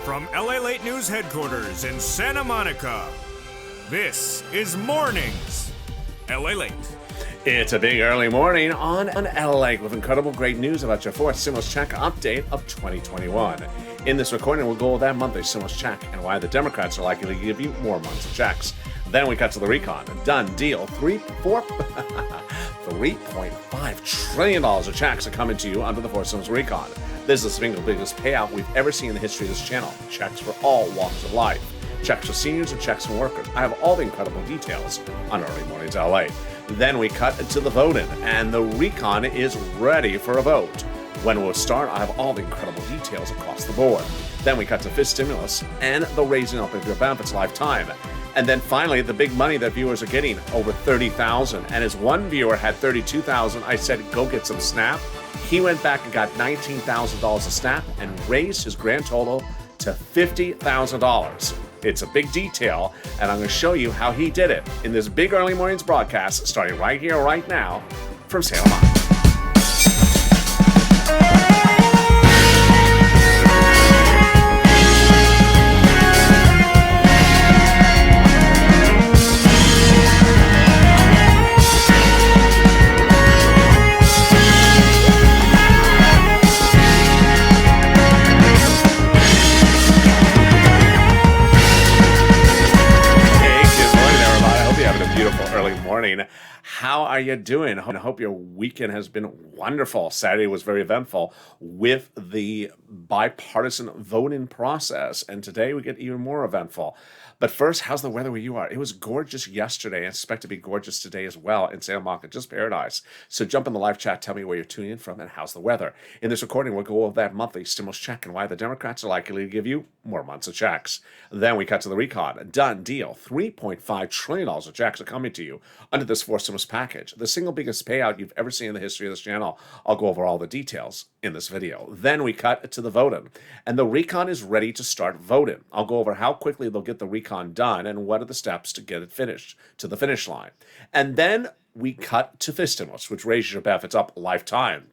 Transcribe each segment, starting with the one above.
From LALATE News Headquarters in Santa Monica, this is Mornings LALATE. It's a big early morning on LALATE with incredible great news about your fourth stimulus check update of 2021. In this recording, we'll go over that monthly stimulus check and why the Democrats are likely to give you more months of checks. Then we cut to the recon. Done deal. $3.5 trillion of checks are coming to you under the fourth stimulus recon. This is the single biggest payout we've ever seen in the history of this channel. Checks for all walks of life. Checks for seniors and checks for workers. I have all the incredible details on Early Mornings LA. Then we cut to the voting, and the recon is ready for a vote. When we'll start, I have all the incredible details across the board. Then we cut to fifth stimulus and the raising up of your benefits lifetime. And then finally, the big money that viewers are getting, over $30,000. And as one viewer had $32,000, I said, go get some SNAP. He went back and got $19,000 of SNAP and raised his grand total to $50,000. It's a big detail, and I'm going to show you how he did it in this big early mornings broadcast, starting right here, right now, from Santa Monica. How are you doing? I hope your weekend has been wonderful. Saturday was very eventful with the bipartisan voting process, and today we get even more eventful. But first, how's the weather where you are? It was gorgeous yesterday. I expect to be gorgeous today as well in Santa Monica, just paradise. So jump in the live chat, tell me where you're tuning in from and how's the weather. In this recording, we'll go over that monthly stimulus check and why the Democrats are likely to give you more months of checks. Then we cut to the recon. Done deal. $3.5 trillion of checks are coming to you under this fourth stimulus package, the single biggest payout you've ever seen in the history of this channel. I'll go over all the details in this video. Then we cut to the voting, and the recon is ready to start voting. I'll go over how quickly they'll get the recon done and what are the steps to get it finished to the finish line. And then we cut to fifth stimulus, which raises your benefits up lifetime.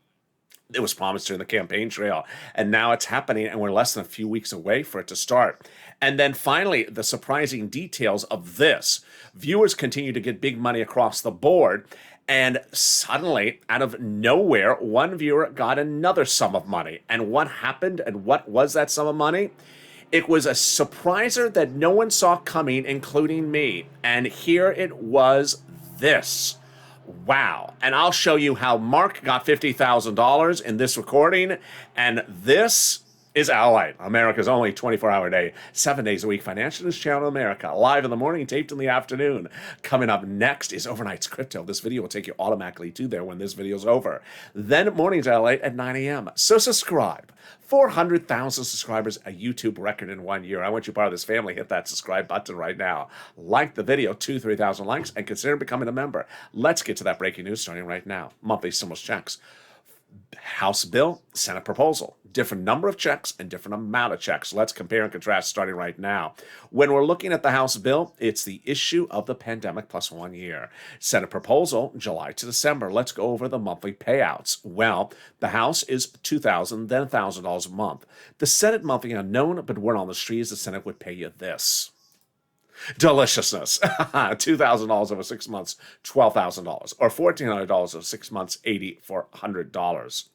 It was promised during the campaign trail, and now it's happening, and we're less than a few weeks away for it to start. And then finally, the surprising details of this. Viewers continue to get big money across the board, and suddenly, out of nowhere, one viewer got another sum of money. And what happened, and what was that sum of money? It was a surpriser that no one saw coming, including me. And here it was, this. Wow. And I'll show you how Mark got $50,000 in this recording. And this is LALATE, America's only 24-hour day, 7 days a week financial news channel in America. Live in the morning, taped in the afternoon. Coming up next is Overnight's Crypto. This video will take you automatically to there when this video's over. Then Mornings LALATE at 9 a.m. So subscribe. 400,000 subscribers, a YouTube record in 1 year. I want you part of this family. Hit that subscribe button right now. Like the video, 3,000 likes, and consider becoming a member. Let's get to that breaking news starting right now. Monthly stimulus checks. House bill, Senate proposal. Different number of checks and different amount of checks. Let's compare and contrast starting right now. When we're looking at the House bill, it's the issue of the pandemic plus 1 year. Senate proposal, July to December. Let's go over the monthly payouts. Well, the House is $2,000, then $1,000 a month. The Senate monthly unknown, but word on the street is the Senate would pay you this. Deliciousness. $2,000 over 6 months, $12,000. Or $1,400 over 6 months, $8,400.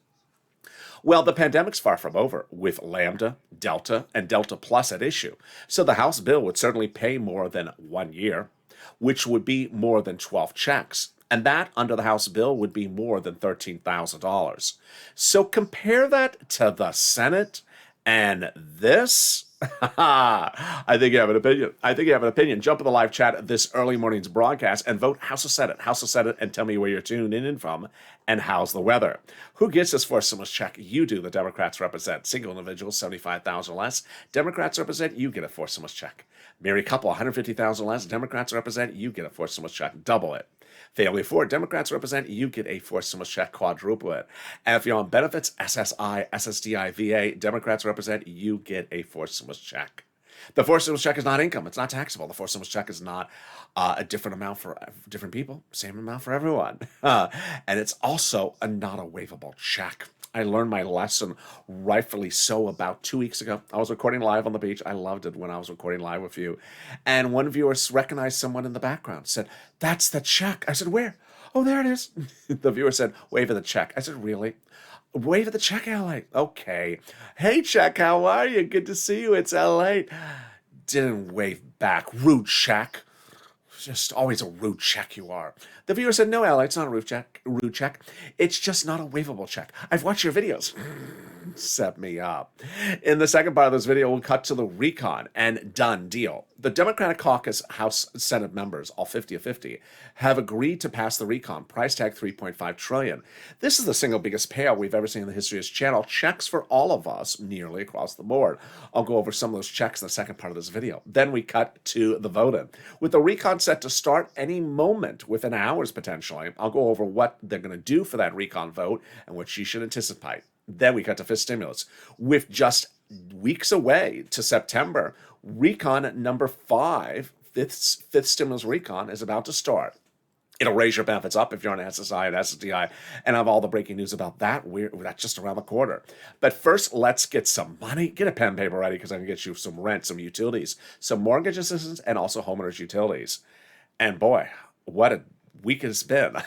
Well, the pandemic's far from over, with Lambda, Delta, and Delta Plus at issue. So the House bill would certainly pay more than 1 year, which would be more than 12 checks. And that, under the House bill, would be more than $13,000. So compare that to the Senate and this. I think you have an opinion. Jump in the live chat at this early morning's broadcast and vote House or Senate, and tell me where you're tuning in from and how's the weather. Who gets this fourth stimulus check? You do. The Democrats represent. Single individuals, $75,000 less. Democrats represent. You get a fourth stimulus check. Married couple, $150,000 less. Democrats represent. You get a fourth stimulus check. Double it. Family of four, Democrats represent. You get a fourth stimulus check. Quadruple it. And if you're on benefits, SSI, SSDI, VA, Democrats represent. You get a fourth stimulus check. The fourth stimulus check is not income. It's not taxable. The fourth stimulus check is not a different amount for different people, same amount for everyone. And it's also not a waivable check. I learned my lesson, rightfully so, about 2 weeks ago. I was recording live on the beach. I loved it when I was recording live with you. And one viewer recognized someone in the background, said, "That's the check." I said, "Where?" "Oh, there it is." The viewer said, "Wave the check." I said, "Really?" "Wave the check, LA." "Okay." "Hey, check, how are you? Good to see you. It's LA." Didn't wave back. Rude check. Just always a rude check you are. The viewer said, "No, LA, it's not a rude check. It's just not a waivable check. I've watched your videos." Set me up. In the second part of this video, we'll cut to the recon and done deal. The Democratic Caucus House Senate members, all 50 of 50, have agreed to pass the recon, price tag $3.5 trillion. This is the single biggest payout we've ever seen in the history of this channel. Checks for all of us, nearly across the board. I'll go over some of those checks in the second part of this video. Then we cut to the voting. With the recon set to start any moment, within hours potentially, I'll go over what they're going to do for that recon vote and what you should anticipate. Then we cut to fifth stimulus. With just weeks away to September, recon number 5, fifth stimulus recon, is about to start. It'll raise your benefits up if you're on SSI and SSDI, and I have all the breaking news about that. That's just around the corner. But first, let's get some money. Get a pen and paper ready, because I can get you some rent, some utilities, some mortgage assistance, and also homeowners utilities. And boy, what a week it's been.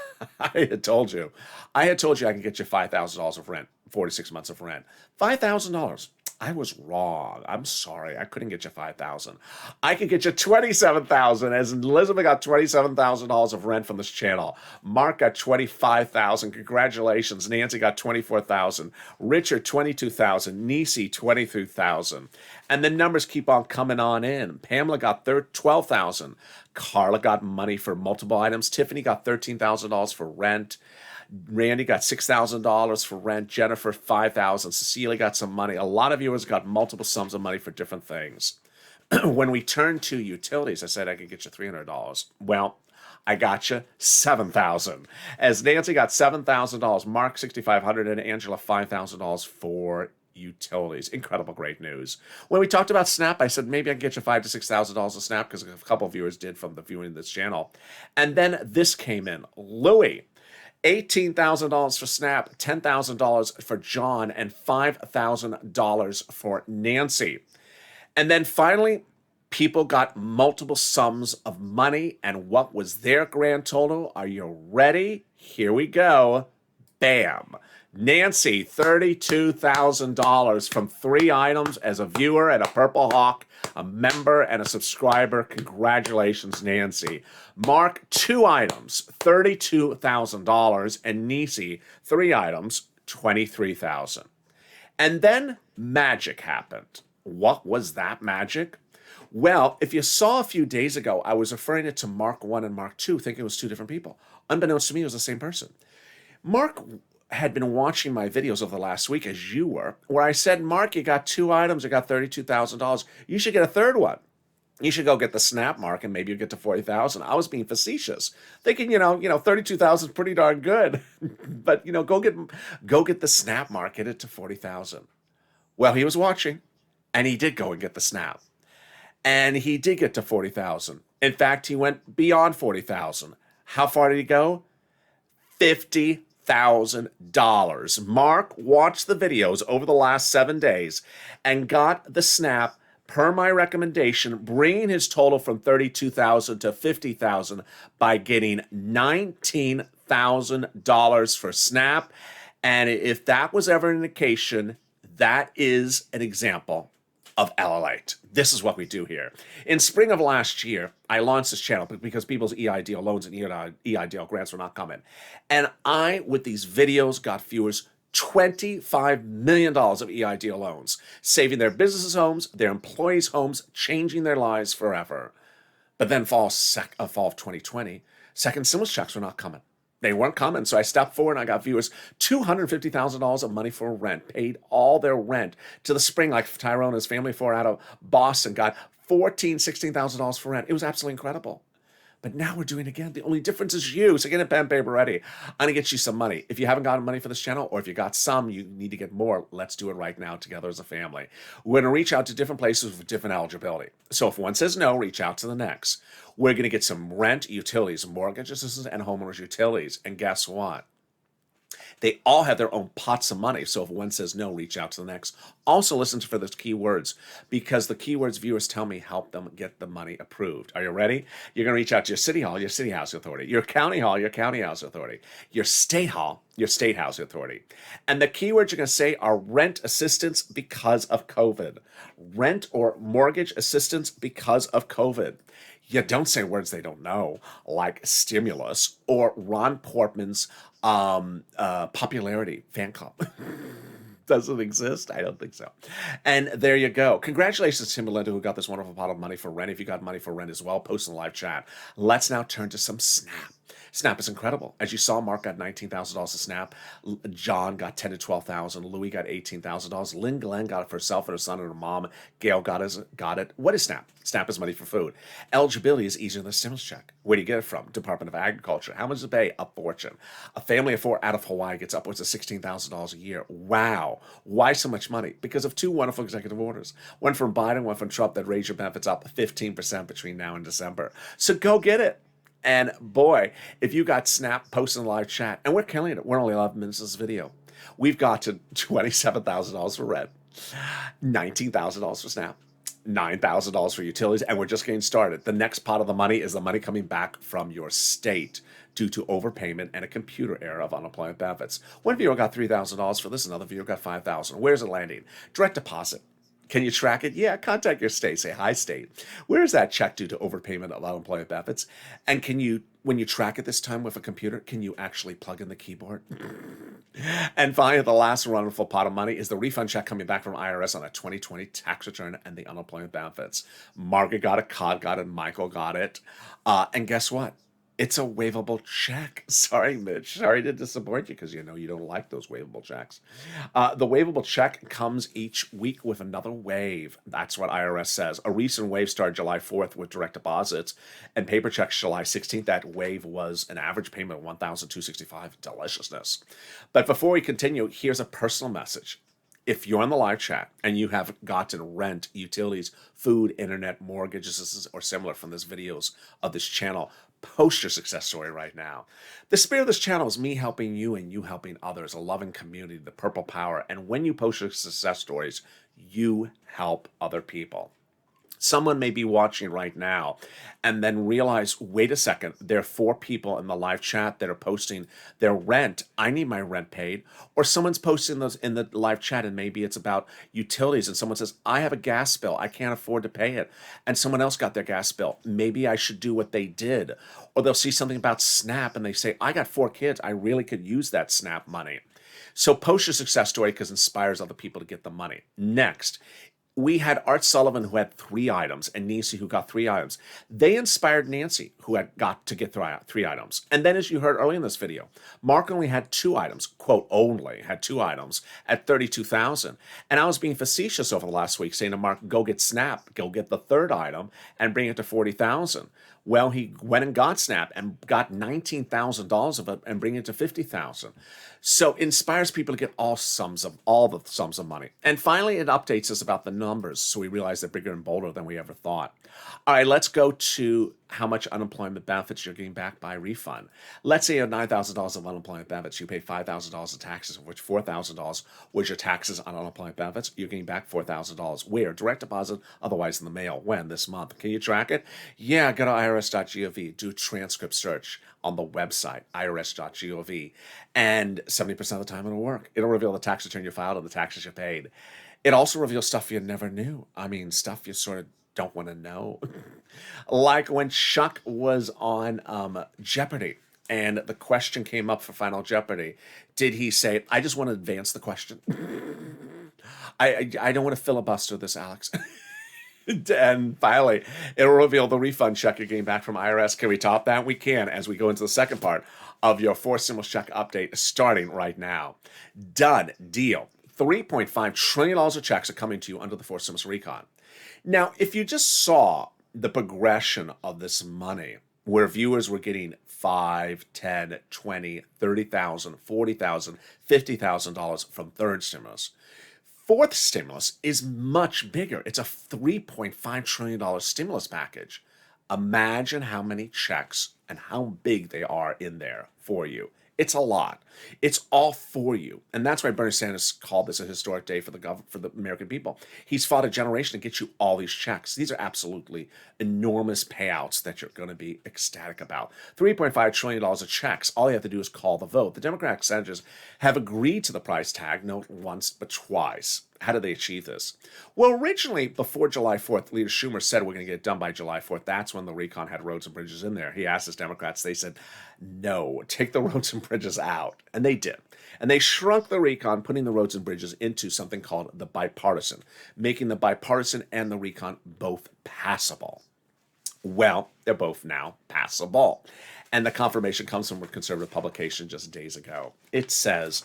I had told you I can get you $5,000 of rent, 46 months of rent. $5,000. I was wrong. I'm sorry. I couldn't get you $5,000. I could get you $27,000, as Elizabeth got $27,000 of rent from this channel. Mark got $25,000. Congratulations. Nancy got $24,000. Richard, $22,000. Nisi, $23,000. And the numbers keep on coming on in. Pamela got $12,000. Carla got money for multiple items. Tiffany got $13,000 for rent. Randy got $6,000 for rent. Jennifer, $5,000. Cecilia got some money. A lot of viewers got multiple sums of money for different things. When we turned to utilities, I said I could get you $300. Well, I got you $7,000. As Nancy got $7,000, Mark $6,500, and Angela $5,000 for utilities. Incredible, great news. When we talked about SNAP, I said maybe I can get you $5,000 to $6,000 of SNAP, because a couple of viewers did from the viewing this channel. And then this came in. Louie, $18,000 for SNAP, $10,000 for John, and $5,000 for Nancy. And then finally, people got multiple sums of money. And what was their grand total? Are you ready? Here we go. Bam. Nancy, $32,000 from 3 items as a viewer and a Purple Hawk, a member and a subscriber. Congratulations, Nancy. Mark, 2 items, $32,000, and Nisi, 3 items, $23,000. And then magic happened. What was that magic? Well, if you saw a few days ago, I was referring it to Mark 1 and Mark 2, thinking it was 2 different people. Unbeknownst to me, it was the same person. Mark had been watching my videos over the last week, as you were, where I said, "Mark, you got 2 items, you got $32,000. You should get a third one. You should go get the SNAP, Mark, and maybe you get to 40,000." I was being facetious, thinking, 32,000 is pretty darn good, but go get the SNAP, Mark, get it to 40,000. Well, he was watching, and he did go and get the SNAP, and he did get to 40,000. In fact, he went beyond 40,000. How far did he go? $50,000. Mark watched the videos over the last 7 days and got the SNAP per my recommendation, bringing his total from 32,000 to 50,000 by getting $19,000 for SNAP. And if that was ever an indication, that is an example of LALATE. This is what we do here. In spring of last year, I launched this channel because people's EIDL loans and EIDL grants were not coming. And I, with these videos, got viewers $25 million of EIDL loans, saving their businesses' homes, their employees' homes, changing their lives forever. But then fall of 2020, second stimulus checks were not coming. They weren't coming, so I stepped forward and I got viewers $250,000 of money for rent, paid all their rent to the spring, like Tyrone and his family 4 out of Boston got $16,000 for rent. It was absolutely incredible. But now we're doing it again. The only difference is you. So get a pen and paper ready. I'm going to get you some money. If you haven't gotten money for this channel, or if you got some, you need to get more. Let's do it right now together as a family. We're going to reach out to different places with different eligibility. So if one says no, reach out to the next. We're going to get some rent, utilities, mortgage assistance, and homeowners utilities. And guess what? They all have their own pots of money. So if one says no, reach out to the next. Also listen for those keywords, because the keywords viewers tell me help them get the money approved. Are you ready? You're going to reach out to your city hall, your city housing authority, your county hall, your county housing authority, your state hall, your state housing authority. And the keywords you're going to say are rent assistance because of COVID, rent or mortgage assistance because of COVID. You don't say words they don't know, like stimulus or Ron Portman's popularity fan club. Doesn't exist? I don't think so. And there you go. Congratulations to Tim and Linda, who got this wonderful pot of money for rent. If you got money for rent as well, post in the live chat. Let's now turn to some Snap. Snap is incredible. As you saw, Mark got $19,000 to Snap. John got $10,000 to $12,000. Louis got $18,000. Lynn Glenn got it for herself and her son and her mom. Gail got it. What is Snap? Snap is money for food. Eligibility is easier than a stimulus check. Where do you get it from? Department of Agriculture. How much does it pay? A fortune. A family of 4 out of Hawaii gets upwards of $16,000 a year. Wow. Why so much money? Because of 2 wonderful executive orders. One from Biden, one from Trump, that raise your benefits up 15% between now and December. So go get it. And boy, if you got Snap, post in the live chat. And we're killing it. We're only 11 minutes of this video. We've got to $27,000 for rent, $19,000 for Snap, $9,000 for utilities, and we're just getting started. The next pot of the money is the money coming back from your state due to overpayment and a computer error of unemployment benefits. One viewer got $3,000 for this, another viewer got $5,000. Where's it landing? Direct deposit. Can you track it? Yeah, contact your state. Say, hi, state. Where is that check due to overpayment of unemployment benefits? And can you, when you track it this time with a computer, can you actually plug in the keyboard? And finally, the last wonderful pot of money is the refund check coming back from IRS on a 2020 tax return and the unemployment benefits. Margaret got it, Cod got it, Michael got it. And guess what? It's a waivable check. Sorry, Mitch. Sorry to disappoint you, because you know you don't like those waivable checks. The waivable check comes each week with another wave. That's what IRS says. A recent wave started July 4th with direct deposits and paper checks July 16th. That wave was an average payment of $1,265. Deliciousness. But before we continue, here's a personal message. If you're on the live chat and you have gotten rent, utilities, food, internet, mortgage assistance, or similar from these videos of this channel, post your success story right now. The spirit of this channel is me helping you and you helping others, a loving community, the purple power. And when you post your success stories, you help other people. Someone may be watching right now and then realize, wait a second, there are 4 people in the live chat that are posting their rent. I need my rent paid. Or someone's posting those in the live chat and maybe it's about utilities and someone says, I have a gas bill. I can't afford to pay it. And someone else got their gas bill. Maybe I should do what they did. Or they'll see something about Snap and they say, I got 4 kids. I really could use that Snap money. So post your success story because it inspires other people to get the money. Next, we had Art Sullivan, who had 3 items, and Nancy, who got 3 items. They inspired Nancy, who had got to get 3 items. And then, as you heard earlier in this video, Mark only had 2 items, quote, only had 2 items at $32,000. And I was being facetious over the last week, saying to Mark, go get Snap, go get the 3rd item, and bring it to $40,000. Well, he went and got Snap and got $19,000 of it and bring it to $50,000. So inspires people to get all the sums of money. And finally, it updates us about the numbers, so we realize they're bigger and bolder than we ever thought. All right, let's go to how much unemployment benefits you're getting back by refund. Let's say you have $9,000 of unemployment benefits. You pay $5,000 in taxes, of which $4,000 was your taxes on unemployment benefits. You're getting back $4,000. Where? Direct deposit, otherwise in the mail. When? This month. Can you track it? Yeah, go to irs.gov. Do a transcript search on the website, irs.gov. And 70% of the time it'll work. It'll reveal the tax return you filed and the taxes you paid. It also reveals stuff you never knew. I mean, stuff you sort of don't want to know. Like when Chuck was on Jeopardy and the question came up for Final Jeopardy, did he say, I just want to advance the question? I don't want to filibuster this, Alex. And finally, it'll reveal the refund check you're getting back from IRS. Can we top that? We can, as we go into the second part of your 4 stimulus check update starting right now. Done. Deal. $3.5 trillion of checks are coming to you under the 4 stimulus recon. Now, if you just saw the progression of this money, where viewers were getting 5, 10, 20, 30,000, 40,000, $50,000 from third stimulus. Fourth stimulus is much bigger. It's a $3.5 trillion stimulus package. Imagine how many checks and how big they are in there for you. It's a lot. It's all for you. And that's why Bernie Sanders called this a historic day for the American people. He's fought a generation to get you all these checks. These are absolutely enormous payouts that you're going to be ecstatic about. $3.5 trillion of checks. All you have to do is call the vote. The Democratic senators have agreed to the price tag, not once, but twice. How did they achieve this? Well, originally, before July 4th, Leader Schumer said we're going to get it done by July 4th. That's when the recon had roads and bridges in there. He asked his Democrats, they said, no, take the roads and bridges out. And they did. And they shrunk the recon, putting the roads and bridges into something called the bipartisan, making the bipartisan and the recon both passable. Well, they're both now passable. And the confirmation comes from a conservative publication just days ago. It says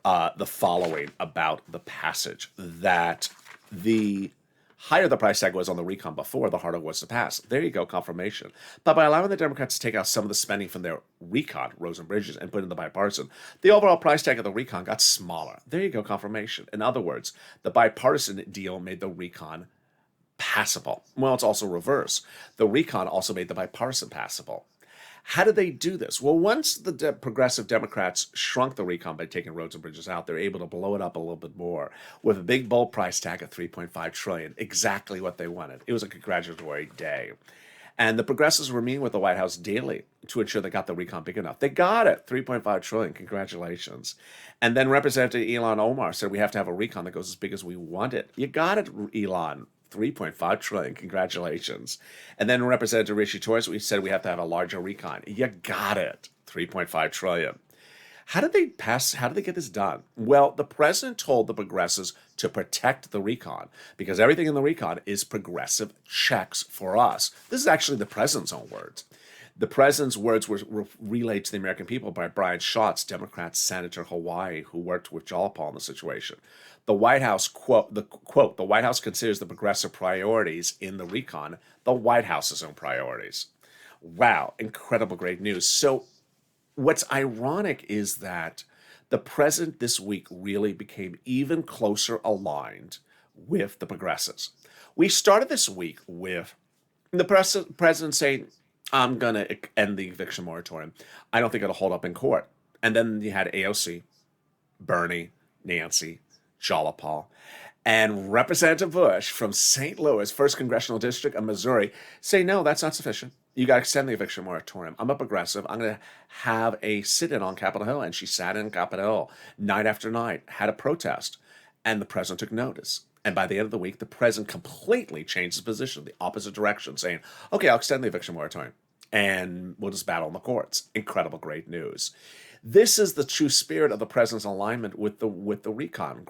the following about the passage, that the higher the price tag was on the recon before, the harder it was to pass. There you go, confirmation. But by allowing the Democrats to take out some of the spending from their recon, roads and bridges, and put in the bipartisan, the overall price tag of the recon got smaller. There you go, confirmation. In other words, the bipartisan deal made the recon passable. Well, it's also reverse. The recon also made the bipartisan passable. How did they do this? Well, once the progressive Democrats shrunk the recon by taking roads and bridges out, they're able to blow it up a little bit more with a big, bold price tag of $3.5 trillion, exactly what they wanted. It was a congratulatory day. And the progressives were meeting with the White House daily to ensure they got the recon big enough. They got it, $3.5 trillion, congratulations. And then Representative Ilhan Omar said we have to have a recon that goes as big as we want it. You got it, Elon. $3.5 trillion, congratulations. And then Representative Rishi Torres, we said we have to have a larger recon. You got it, $3.5 trillion. How did they get this done? Well, the president told the progressives to protect the recon because everything in the recon is progressive checks for us. This is actually the president's own words. The president's words were relayed to the American people by Brian Schatz, Democrat Senator Hawaii, who worked with Jalapa on the situation. The White House, the White House considers the progressive priorities in the recon the White House's own priorities. Wow, incredible, great news. So what's ironic is that the president this week really became even closer aligned with the progressives. We started this week with the president saying, I'm going to end the eviction moratorium. I don't think it'll hold up in court. And then you had AOC, Bernie, Nancy, Jalapa, and Representative Bush from St. Louis, 1st Congressional District of Missouri, say, no, that's not sufficient. You got to extend the eviction moratorium. I'm a progressive. I'm going to have a sit-in on Capitol Hill. And she sat in Capitol Hill night after night, had a protest, and the president took notice. And by the end of the week, the president completely changed his position, the opposite direction, saying, okay, I'll extend the eviction moratorium, and we'll just battle in the courts. Incredible, great news. This is the true spirit of the president's alignment with the recon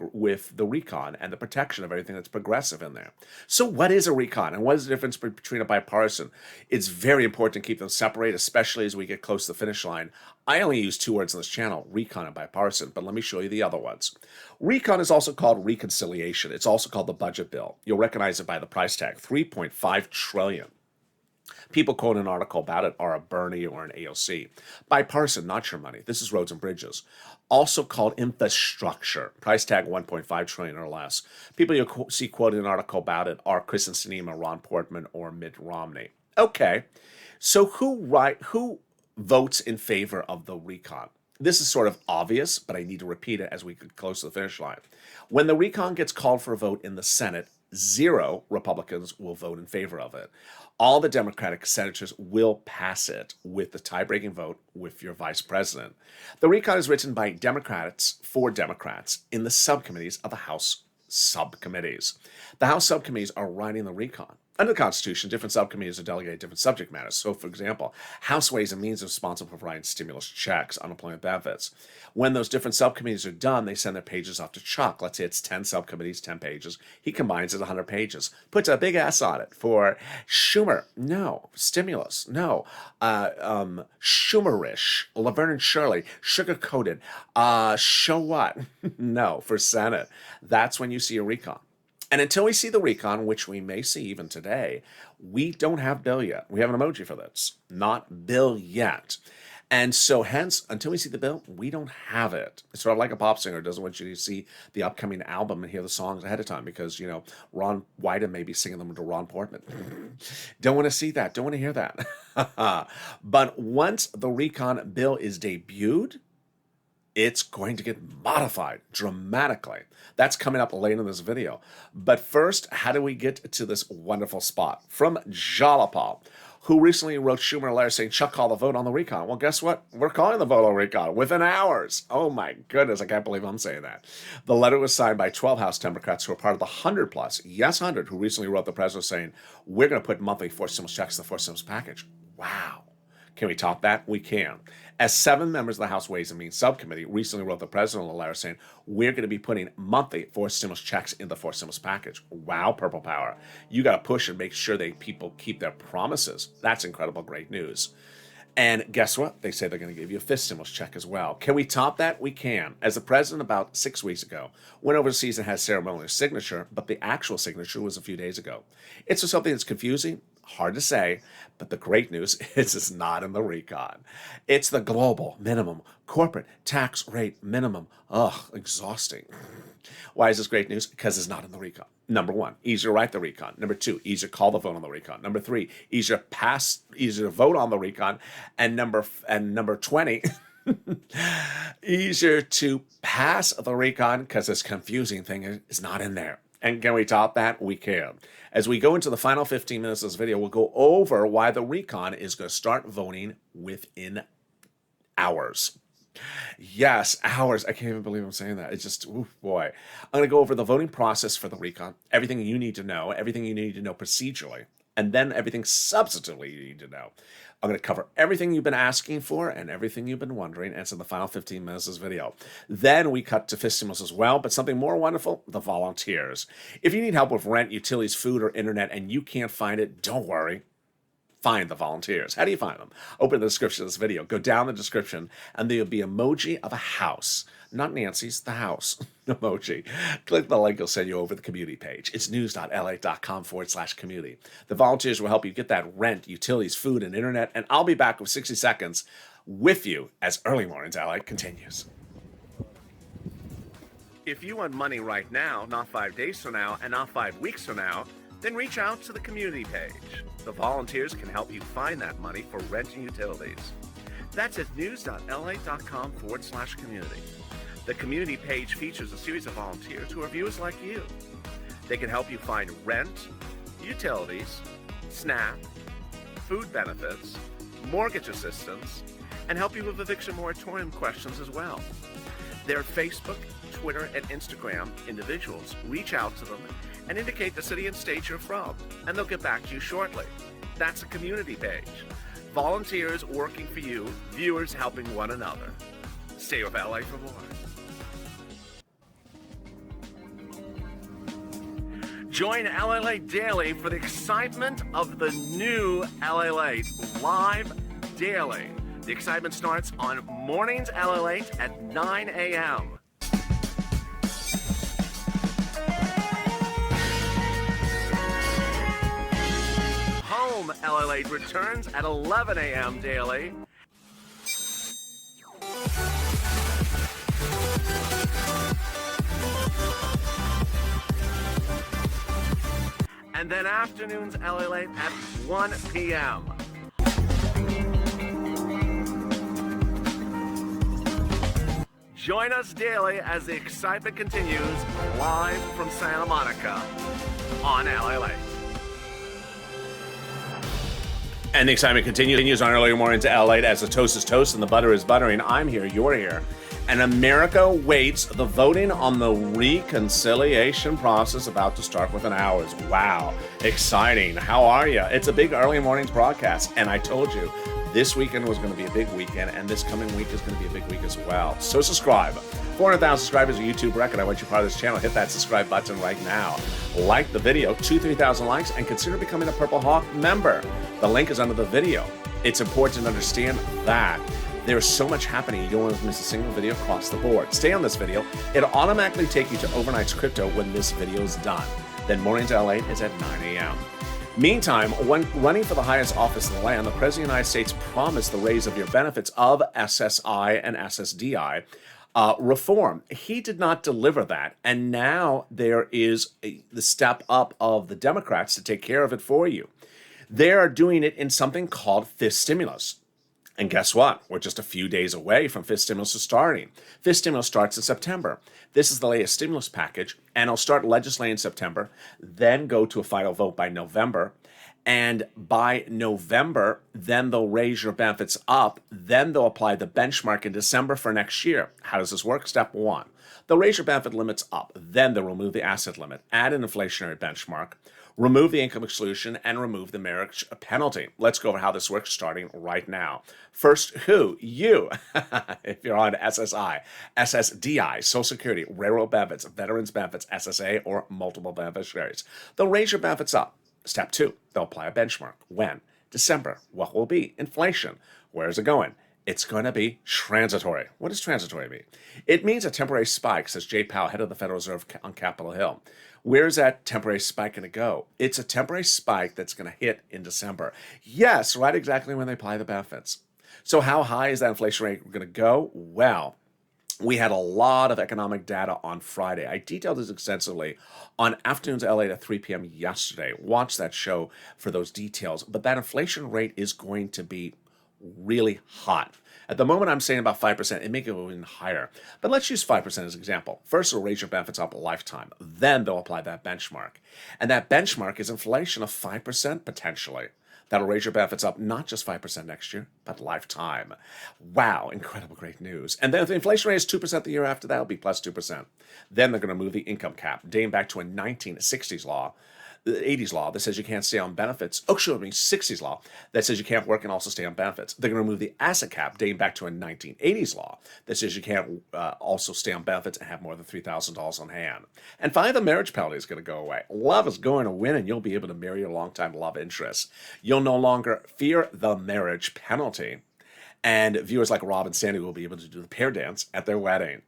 and the protection of everything that's progressive in there. So what is a recon, and what is the difference between a bipartisan? It's very important to keep them separate, especially as we get close to the finish line. I only use 2 words on this channel, recon and bipartisan, but let me show you the other ones. Recon is also called reconciliation. It's also called the budget bill. You'll recognize it by the price tag, $3.5 trillion. People quote an article about it are a Bernie or an AOC. Bipartisan, not your money. This is roads and bridges. Also called infrastructure. Price tag $1.5 trillion or less. People you'll see quoted an article about it are Kristen Sinema, Ron Portman, or Mitt Romney. Okay, so who votes in favor of the recon? This is sort of obvious, but I need to repeat it as we get close to the finish line. When the recon gets called for a vote in the Senate, 0 Republicans will vote in favor of it. All the Democratic senators will pass it with the tie-breaking vote with your vice president. The recon is written by Democrats for Democrats in the subcommittees of the House subcommittees. The House subcommittees are writing the recon. Under the Constitution, different subcommittees are delegated different subject matters. So, for example, House Ways and Means is responsible for providing stimulus checks, unemployment benefits. When those different subcommittees are done, they send their pages off to Chuck. Let's say it's 10 subcommittees, 10 pages. He combines it 100 pages, puts a big S on it for Schumer. No. Stimulus. No. Schumerish. Laverne and Shirley. Sugar-coated. Show what? No. For Senate. That's when you see a recon. And until we see the recon, which we may see even today, we don't have bill yet. We have an emoji for this, not bill yet. And so hence, until we see the bill, we don't have it. It's sort of like a pop singer doesn't want you to see the upcoming album and hear the songs ahead of time because, you know, Ron Wyden may be singing them to Ron Portman. Don't want to see that. Don't want to hear that. But once the recon bill is debuted, it's going to get modified dramatically. That's coming up later in this video. But first, how do we get to this wonderful spot? From Jalapa, who recently wrote Schumer a letter saying, Chuck, call the vote on the recon. Well, guess what? We're calling the vote on the recon within hours. Oh my goodness, I can't believe I'm saying that. The letter was signed by 12 House Democrats who are part of the 100 plus, yes, 100, who recently wrote the president saying, we're going to put monthly forced stimulus checks in the forced stimulus package. Wow. Can we top that? We can. As 7 members of the House Ways and Means Subcommittee recently wrote the president a letter saying, we're going to be putting monthly forced stimulus checks in the forced stimulus package. Wow, Purple Power. You got to push and make sure people keep their promises. That's incredible, great news. And guess what? They say they're going to give you a 5th stimulus check as well. Can we top that? We can. As the president about 6 weeks ago went overseas and had ceremonial signature, but the actual signature was a few days ago. It's just something that's confusing, hard to say, but the great news is it's not in the recon. It's the global minimum corporate tax rate minimum. Ugh, exhausting. Why is this great news? Because it's not in the recon. Number 1, easier to write the recon. Number 2, easier to call the vote on the recon. Number 3, easier to vote on the recon. And number 20, easier to pass the recon because this confusing thing is not in there. And can we top that? We can. As we go into the final 15 minutes of this video, we'll go over why the recon is going to start voting within hours. Yes, hours. I can't even believe I'm saying that. It's just, oof, boy. I'm going to go over the voting process for the recon, everything you need to know procedurally, and then everything substantively you need to know. I'm going to cover everything you've been asking for and everything you've been wondering, and it's in the final 15 minutes of this video. Then we cut to fifth stimulus as well, but something more wonderful, the volunteers. If you need help with rent, utilities, food, or internet, and you can't find it, don't worry. Find the volunteers. How do you find them? Open the description of this video. Go down the description, and there'll be an emoji of a house. Not Nancy's, the house emoji. Click the link, it'll send you over the community page. It's news.la.com/community. The volunteers will help you get that rent, utilities, food, and internet, and I'll be back with 60 seconds with you as Early Mornings LA continues. If you want money right now, not 5 days from now, and not 5 weeks from now, then reach out to the community page. The volunteers can help you find that money for rent and utilities. That's at news.la.com/community. The community page features a series of volunteers who are viewers like you. They can help you find rent, utilities, SNAP, food benefits, mortgage assistance, and help you with eviction moratorium questions as well. Their Facebook, Twitter, and Instagram individuals reach out to them and indicate the city and state you're from, and they'll get back to you shortly. That's a community page. Volunteers working for you, viewers helping one another. Stay with LA for more. Join LALATE daily for the excitement of the new LALATE live daily. The excitement starts on Mornings LALATE at 9 a.m. Home LALATE returns at 11 a.m. daily. And then afternoons LALATE at 1 p.m. Join us daily as the excitement continues live from Santa Monica on LALATE. And the excitement continues on Early Mornings LALATE as the toast is toast and the butter is buttering. I'm here, you're here. And America waits the voting on the reconciliation process about to start within hours. Wow, exciting. How are you? It's a big Early Mornings broadcast, and I told you this weekend was going to be a big weekend, and this coming week is going to be a big week as well. So subscribe. 400,000 subscribers, a YouTube record. I want you part of this channel. Hit that subscribe button right now. Like the video, 2,000-3,000 likes, and consider becoming a Purple Hawk member. The link is under the video. It's important to understand that there's so much happening, you don't want to miss a single video across the board. Stay on this video. It'll automatically take you to Overnight's Crypto when this video is done. Then Mornings LALATE is at 9 a.m. Meantime, when running for the highest office in the land, the President of the United States promised the raise of your benefits of SSI and SSDI reform. He did not deliver that, and now there is the step up of the Democrats to take care of it for you. They are doing it in something called fifth stimulus. And guess what? We're just a few days away from fifth stimulus starting. Fifth stimulus starts in September. This is the latest stimulus package, and it'll start legislating in September, then go to a final vote by November. And by November, then they'll raise your benefits up. Then they'll apply the benchmark in December for next year. How does this work? Step one, they'll raise your benefit limits up. Then they'll remove the asset limit, add an inflationary benchmark, remove the income exclusion, and remove the marriage penalty. Let's go over how this works starting right now. First, who? You. If you're on SSI, SSDI, Social Security, Railroad benefits, Veterans benefits, SSA, or multiple beneficiaries. They'll raise your benefits up. Step two, they'll apply a benchmark. When? December. What will be? Inflation. Where is it going? It's going to be transitory. What does transitory mean? It means a temporary spike, says Jay Powell, head of the Federal Reserve on Capitol Hill. Where's that temporary spike going to go? It's a temporary spike that's going to hit in December. Yes, right exactly when they apply the benefits. So how high is that inflation rate going to go? Well, we had a lot of economic data on Friday. I detailed this extensively on Afternoons LA at 3 p.m. yesterday. Watch that show for those details. But that inflation rate is going to be really hot. At the moment, I'm saying about 5%. It may go even higher. But let's use 5% as an example. First, they'll raise your benefits up a lifetime. Then they'll apply that benchmark. And that benchmark is inflation of 5% potentially. That'll raise your benefits up not just 5% next year, but lifetime. Wow, incredible, great news. And then if the inflation rate is 2% the year after that, it'll be plus 2%. Then they're going to move the income cap, dating back to a 1960s law, the 80s law that says you can't stay on benefits. Oh, sure, I mean 60s law that says you can't work and also stay on benefits. They're going to remove the asset cap, dating back to a 1980s law that says you can't also stay on benefits and have more than $3,000 on hand. And finally, the marriage penalty is going to go away. Love is going to win, and you'll be able to marry your longtime love interest. You'll no longer fear the marriage penalty. And viewers like Rob and Sandy will be able to do the pair dance at their wedding.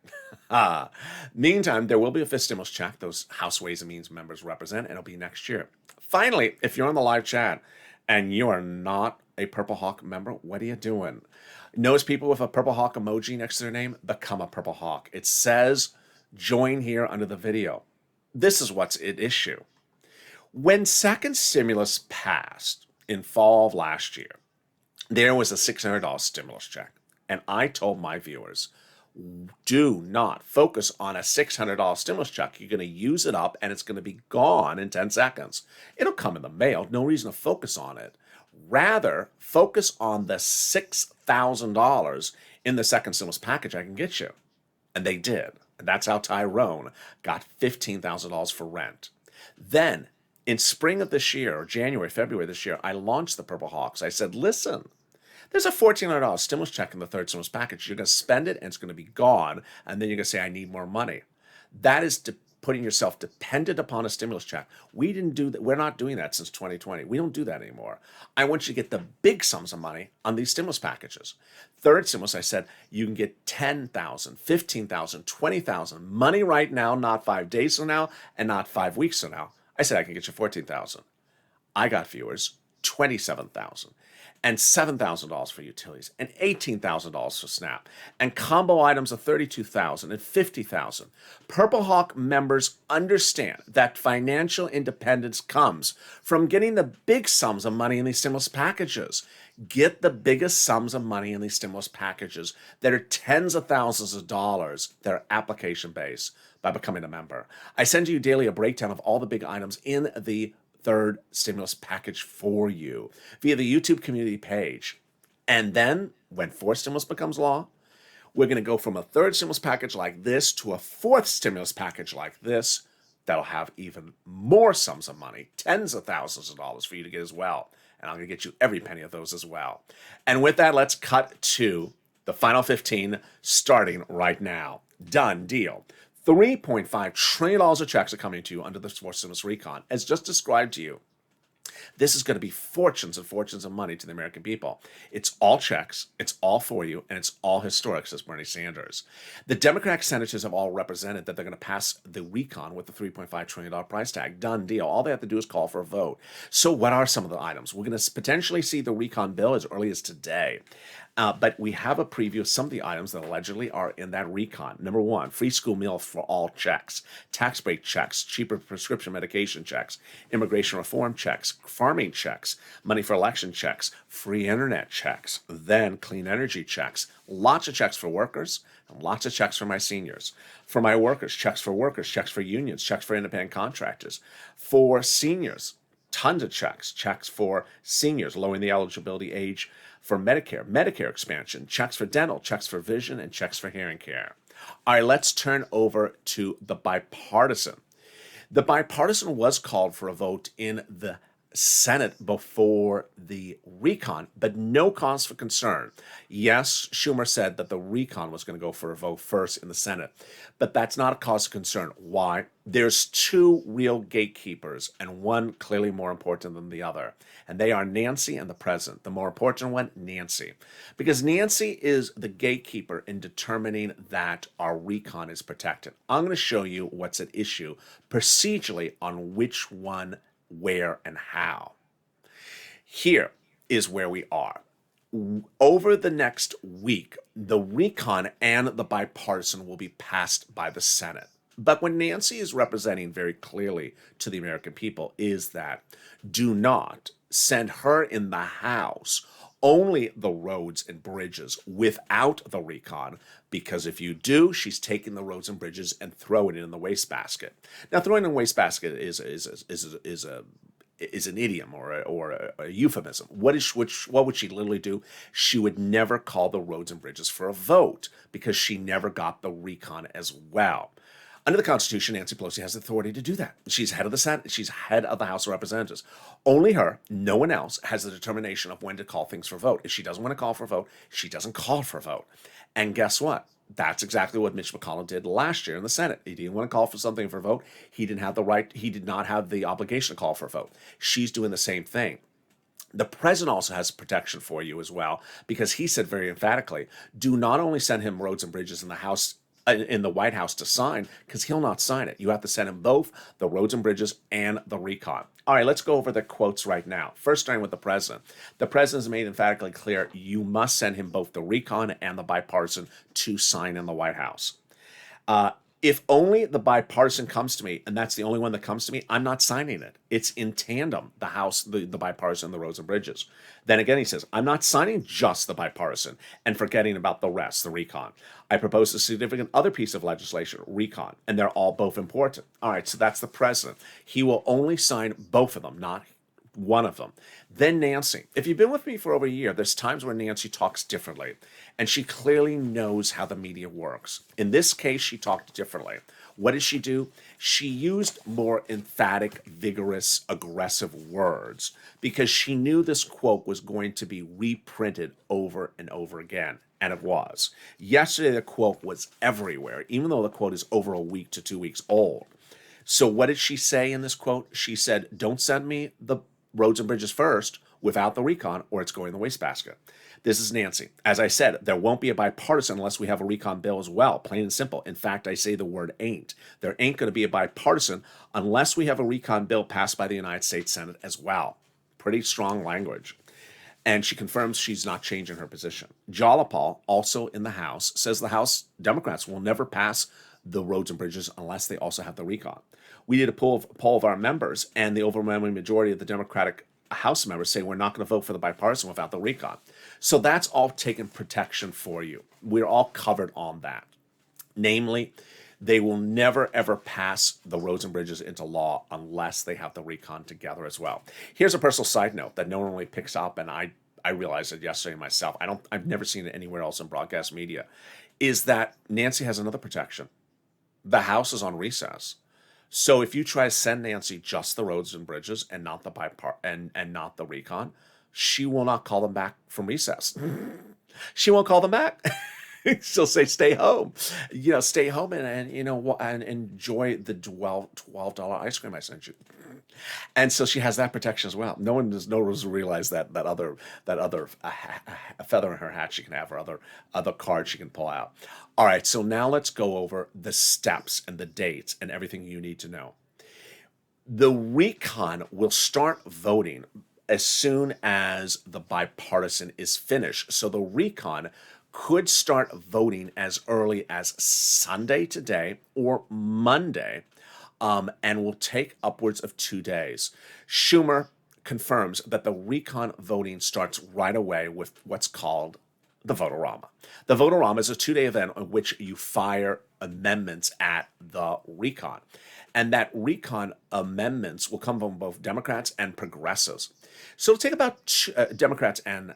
Meantime, there will be a fifth stimulus check those House Ways and Means members represent, and it'll be next year. Finally, if you're on the live chat and you are not a Purple Hawk member, what are you doing? Notice people with a Purple Hawk emoji next to their name? Become a Purple Hawk. It says join here under the video. This is what's at issue. When second stimulus passed in fall of last year, there was a $600 stimulus check. And I told my viewers, do not focus on a $600 stimulus check. You're going to use it up and it's going to be gone in 10 seconds. It'll come in the mail. No reason to focus on it. Rather, focus on the $6,000 in the second stimulus package I can get you. And they did. And that's how Tyrone got $15,000 for rent. Then, in spring of this year, or January, February this year, I launched the Purple Hawks. I said, listen, there's a $1,400 stimulus check in the third stimulus package. You're going to spend it and it's going to be gone. And then you're going to say, I need more money. That is putting yourself dependent upon a stimulus check. We didn't do that. We're not doing that since 2020. We don't do that anymore. I want you to get the big sums of money on these stimulus packages. Third stimulus, I said, you can get $10,000, $15,000, $20,000 money right now, not 5 days from now, and not 5 weeks from now. I said I can get you $14,000. I got viewers, $27,000. And $7,000 for utilities, and $18,000 for SNAP, and combo items of $32,000 and $50,000. Purple Hawk members understand that financial independence comes from getting the big sums of money in these stimulus packages. Get the biggest sums of money in these stimulus packages that are tens of thousands of dollars that are application-based by becoming a member. I send you daily a breakdown of all the big items in the third stimulus package for you via the YouTube community page. And then when fourth stimulus becomes law, we're going to go from a third stimulus package like this to a fourth stimulus package like this that'll have even more sums of money, tens of thousands of dollars for you to get as well. And I'm going to get you every penny of those as well. And with that, let's cut to the final 15 starting right now. Done deal. $3.5 trillion of checks are coming to you under the fourth stimulus recon, as just described to you. This is going to be fortunes and fortunes of money to the American people. It's all checks, it's all for you, and it's all historic, says Bernie Sanders. The Democratic senators have all represented that they're going to pass the recon with the $3.5 trillion price tag. Done deal. All they have to do is call for a vote. So what are some of the items? We're going to potentially see the recon bill as early as today. But we have a preview of some of the items that allegedly are in that recon. Number one, free school meals for all checks, tax break checks, cheaper prescription medication checks, immigration reform checks, farming checks, money for election checks, free internet checks, then clean energy checks, lots of checks for workers, and lots of checks for my seniors. For my workers, checks for unions, checks for independent contractors. For seniors, tons of checks for seniors, lowering the eligibility age for Medicare expansion, checks for dental, checks for vision, and checks for hearing care. All right, let's turn over to the bipartisan. The bipartisan was called for a vote in the Senate before the recon, but no cause for concern. Yes, Schumer said that the recon was going to go for a vote first in the Senate, but that's not a cause of concern. Why? There's two real gatekeepers, and one clearly more important than the other, and they are Nancy and the president. The more important one, Nancy, because Nancy is the gatekeeper in determining that our recon is protected. I'm going to show you what's at issue procedurally on which one, where, and how. Here is where we are. Over the next week, the recon and the bipartisan will be passed by the Senate. But what Nancy is representing very clearly to the American people is that do not send her in the House only the roads and bridges without the recon, because if you do, she's taking the roads and bridges and throwing it in the wastebasket. Now, throwing in the wastebasket is an idiom or a euphemism. What would she literally do? She would never call the roads and bridges for a vote because she never got the recon as well. Under the Constitution, Nancy Pelosi has the authority to do that. She's head of the Senate. She's head of the House of Representatives. Only her, no one else, has the determination of when to call things for a vote. If she doesn't want to call for a vote, she doesn't call for a vote. And guess what? That's exactly what Mitch McConnell did last year in the Senate. He didn't want to call for something for a vote. He didn't have the right. He did not have the obligation to call for a vote. She's doing the same thing. The president also has protection for you as well, because he said very emphatically, do not only send him roads and bridges in the White House to sign, because he'll not sign it. You have to send him both the roads and bridges and the recon. All right, let's go over the quotes right now. First, starting with the president. The president has made emphatically clear you must send him both the recon and the bipartisan to sign in the White House. If only the bipartisan comes to me, and that's the only one that comes to me, I'm not signing it. It's in tandem, the House, the bipartisan, the roads and bridges. Then again, he says, I'm not signing just the bipartisan and forgetting about the rest, the recon. I propose a significant other piece of legislation, recon, and they're all both important. All right, so that's the president. He will only sign both of them, not one of them. Then Nancy. If you've been with me for over a year, there's times where Nancy talks differently, and she clearly knows how the media works. In this case, she talked differently. What did she do? She used more emphatic, vigorous, aggressive words because she knew this quote was going to be reprinted over and over again, and it was. Yesterday, the quote was everywhere, even though the quote is over a week to 2 weeks old. So what did she say in this quote? She said, don't send me the roads and bridges first without the recon, or it's going in the wastebasket. This is Nancy. As I said, there won't be a bipartisan unless we have a recon bill as well, plain and simple. In fact, I say the word ain't. There ain't going to be a bipartisan unless we have a recon bill passed by the United States Senate as well. Pretty strong language. And she confirms she's not changing her position. Jalapal, also in the House, says the House Democrats will never pass the roads and bridges unless they also have the recon. We did a poll of our members, and the overwhelming majority of the Democratic House members say we're not going to vote for the bipartisan without the recon. So that's all taken protection for you. We're all covered on that. Namely, they will never, ever pass the roads and bridges into law unless they have the recon together as well. Here's a personal side note that no one really picks up, and I realized it yesterday myself. I've never seen it anywhere else in broadcast media, is that Nancy has another protection. The House is on recess. So if you try to send Nancy just the roads and bridges and not the and not the recon, she will not call them back from recess. She won't call them back. She'll say, "Stay home, stay home and enjoy the $12 ice cream I sent you." And so she has that protection as well. No one's realized that other feather in her hat she can have, or other cards she can pull out. All right, so now let's go over the steps and the dates and everything you need to know. The recon will start voting as soon as the bipartisan is finished. So the recon could start voting as early as Sunday today or Monday, and will take upwards of 2 days. Schumer confirms that the recon voting starts right away with what's called the Votorama. The Votorama is a 2-day event in which you fire amendments at the recon. And that recon amendments will come from both Democrats and progressives. So it'll take about Democrats and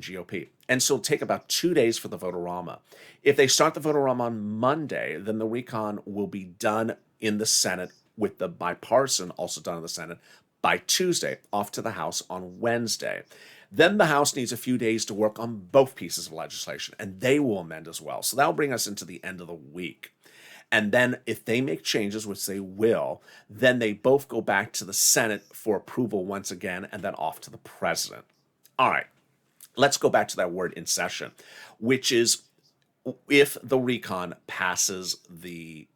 GOP. And so it'll take about 2 days for the Votorama. If they start the Votorama on Monday, then the recon will be done in the Senate, with the bipartisan also done in the Senate by Tuesday, off to the House on Wednesday. Then the House needs a few days to work on both pieces of legislation, and they will amend as well. So that'll bring us into the end of the week. And then if they make changes, which they will, then they both go back to the Senate for approval once again, and then off to the president. All right, let's go back to that word "in session," which is if the recon passes the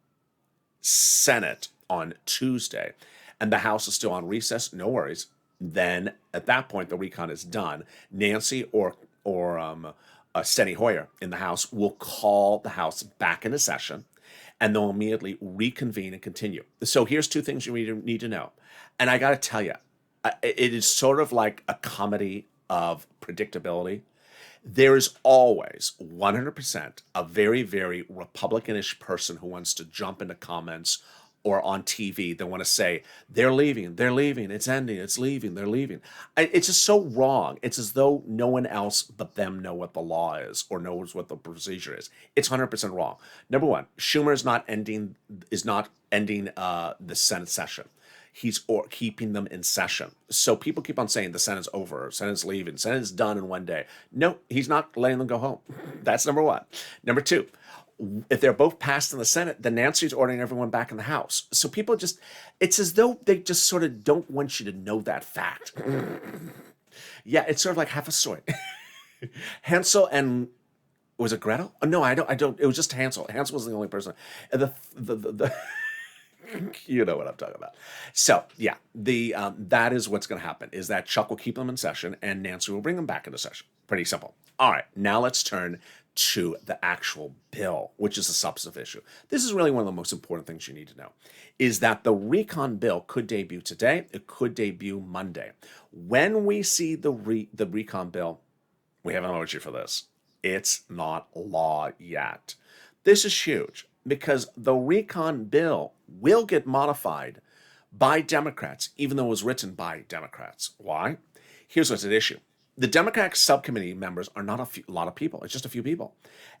Senate on Tuesday and the House is still on recess, no worries. Then at that point, the recon is done. Nancy or Steny Hoyer in the House will call the House back into session, and they'll immediately reconvene and continue. So here's 2 things you need to know. And I got to tell you, it is sort of like a comedy of predictability. There is always 100% a very, very Republicanish person who wants to jump into comments or on TV that want to say, they're leaving, it's ending, it's leaving, they're leaving. It's just so wrong. It's as though no one else but them know what the law is or knows what the procedure is. It's 100% wrong. Number one, Schumer is not ending the Senate session. He's keeping them in session. So people keep on saying the Senate's over, Senate's leaving, Senate's done in 1 day. No, he's not letting them go home. That's number one. Number two, if they're both passed in the Senate, then Nancy's ordering everyone back in the House. So people it's as though they just sort of don't want you to know that fact. Yeah, it's sort of like half a story. Hansel and, was it Gretel? Oh, no, I don't. It was just Hansel. Hansel was the only person. And the you know what I'm talking about. So yeah, that is what's going to happen, is that Chuck will keep them in session and Nancy will bring them back into session. Pretty simple. All right, now let's turn to the actual bill, which is a substantive issue. This is really one of the most important things you need to know, is that the recon bill could debut today. It could debut Monday. When we see the recon bill, we have an emoji for this. It's not law yet. This is huge, because the recon bill will get modified by Democrats, even though it was written by Democrats. Why? Here's what's at issue. The Democratic subcommittee members are not a lot of people. It's just a few people.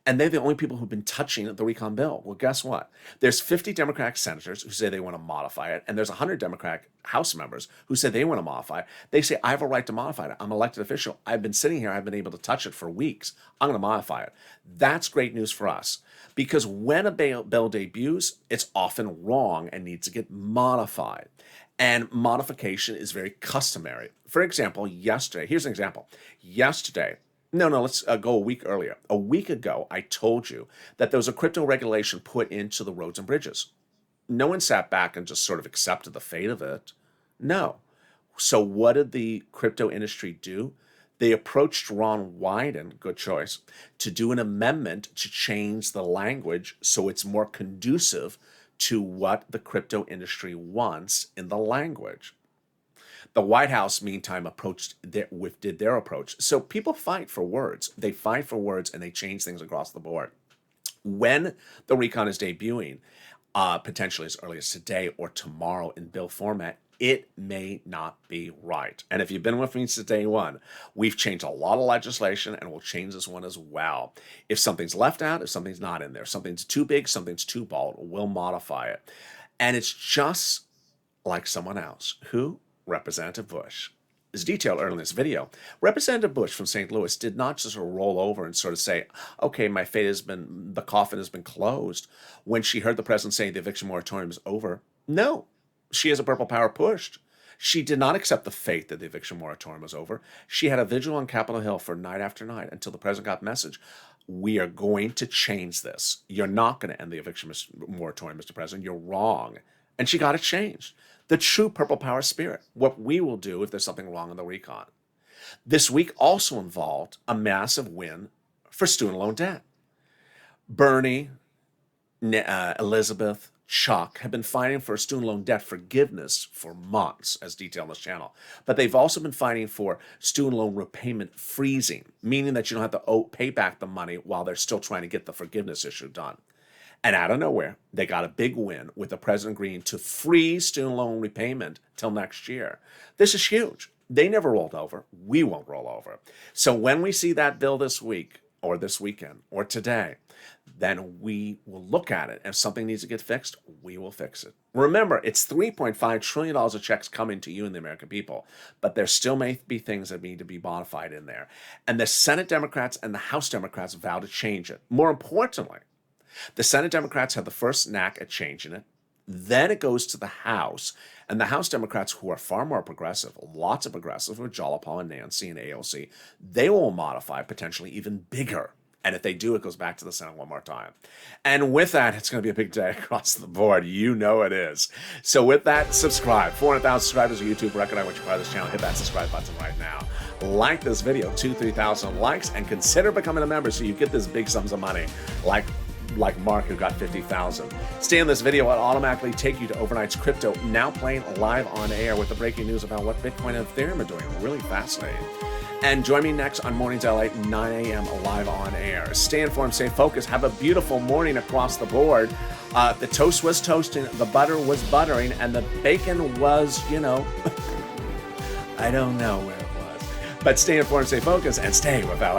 And they're the only people who've been touching the recon bill. Well, guess what? There's 50 Democratic senators who say they want to modify it, and there's 100 Democratic House members who say they want to modify it. They say, I have a right to modify it. I'm an elected official. I've been sitting here. I've been able to touch it for weeks. I'm going to modify it. That's great news for us, because when a bill debuts, it's often wrong and needs to get modified. And modification is very customary. For example, yesterday, here's an example. Let's go a week earlier. A week ago, I told you that there was a crypto regulation put into the roads and bridges. No one sat back and just sort of accepted the fate of it. No. So what did the crypto industry do? They approached Ron Wyden, good choice, to do an amendment to change the language so it's more conducive to what the crypto industry wants in the language. The White House, meantime, did their approach. So people fight for words. They fight for words and they change things across the board. When the recon is debuting, potentially as early as today or tomorrow in bill format, it may not be right. And if you've been with me since day one, we've changed a lot of legislation, and we'll change this one as well. If something's left out, if something's not in there, something's too big, something's too bold, we'll modify it. And it's just like someone else. Who? Representative Bush. As detailed earlier in this video, Representative Bush from St. Louis did not just roll over and sort of say, okay, the coffin has been closed when she heard the president saying the eviction moratorium is over. No, she has a purple power pushed. She did not accept the fate that the eviction moratorium was over. She had a vigil on Capitol Hill for night after night until the president got the message. We are going to change this. You're not going to end the eviction moratorium, Mr. President. You're wrong. And she got it changed. The true purple power spirit. What we will do if there's something wrong in the recon. This week also involved a massive win for student loan debt. Bernie, Elizabeth, Chuck have been fighting for student loan debt forgiveness for months, as detailed on this channel. But they've also been fighting for student loan repayment freezing, meaning that you don't have to pay back the money while they're still trying to get the forgiveness issue done. And out of nowhere, they got a big win with the president agreeing to freeze student loan repayment till next year. This is huge. They never rolled over. We won't roll over. So when we see that bill this week or this weekend or today, then we will look at it. If something needs to get fixed, we will fix it. Remember, it's $3.5 trillion of checks coming to you and the American people, but there still may be things that need to be modified in there. And the Senate Democrats and the House Democrats vow to change it. More importantly, the Senate Democrats have the first knack at changing it. Then it goes to the House, and the House Democrats, who are far more progressive, lots of progressive with Jolapal and Nancy and AOC, they will modify potentially even bigger. And if they do, it goes back to the Senate one more time. And with that, it's going to be a big day across the board. You know it is. So with that, subscribe. 400,000 subscribers on YouTube. Recognize what you're part of this channel. Hit that subscribe button right now. Like this video, 3,000 likes, and consider becoming a member so you get this big sums of money like Mark, who got 50,000. Stay in this video. It'll automatically take you to Overnight's Crypto, now playing live on air with the breaking news about what Bitcoin and Ethereum are doing. Really fascinating. And join me next on Mornings LA, 9 a.m. live on air. Stay informed, stay focused. Have a beautiful morning across the board. The toast was toasting, the butter was buttering, and the bacon was, I don't know where it was. But stay informed, stay focused, and stay with LA.